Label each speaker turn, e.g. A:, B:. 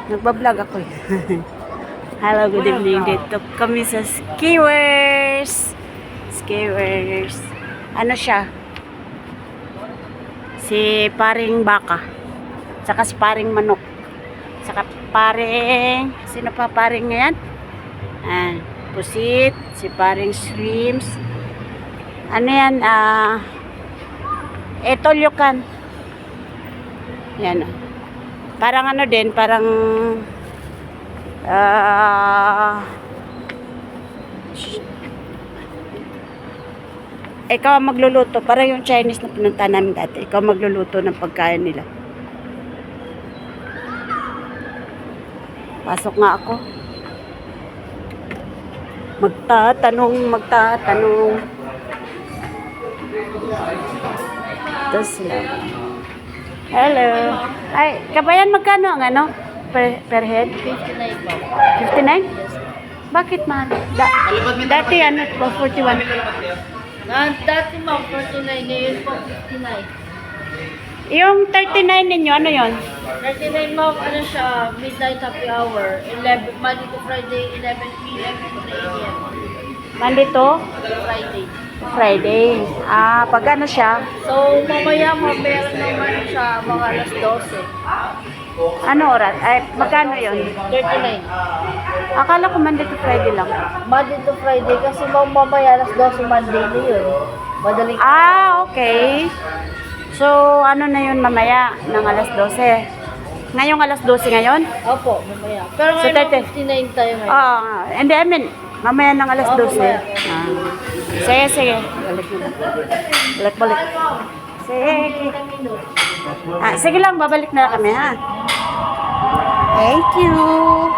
A: Nagbablog ako eh. Hello, good evening. Dito kami sa Skewers. Skewers. Ano siya? Si paring baka. Saka si paring manok. Saka paring... Sino pa paring ngayon? Pusit. Si paring shrimps. Ano yan? Etolyokan. Yan. Parang ano din, parang ikaw ang magluluto. Parang yung Chinese na pinunta namin dati. Ikaw magluluto ng pagkain nila. Pasok nga ako. Magtatanong. Ito sila. Hello. Ay, kabayan, magkano ang ano? Per head?
B: 59 po.
A: 59? Bakit mahal? Dati ano, 41.
B: Dati ma'am, 49. Ngayon po, 59.
A: Yung 39 ninyo, ano yon?
B: 39 ma'am, ano siya, midnight happy hour. 11, Monday to Friday, 11 p.m. to 3 a.m.
A: Monday to
B: Friday.
A: Friday. Pag ano siya?
B: So, mamaya meron naman siya mga alas 12.
A: Ano oras? Ay, magkano yon?
B: 39.
A: Akala ko Monday to Friday lang.
B: Monday to Friday kasi mamaya alas 12 Monday na yun. Madaling
A: Okay. So, ano na yun mamaya? Ng alas 12. Ngayong alas 12 ngayon?
B: Opo, mamaya. Pero
A: So,
B: ngayon
A: 30.
B: 59 tayo ngayon.
A: Hindi, I mean, mamaya ng alas 12.
B: mamaya.
A: Sige. Balik. Sige. Sige lang, babalik na kami ha. Thank you.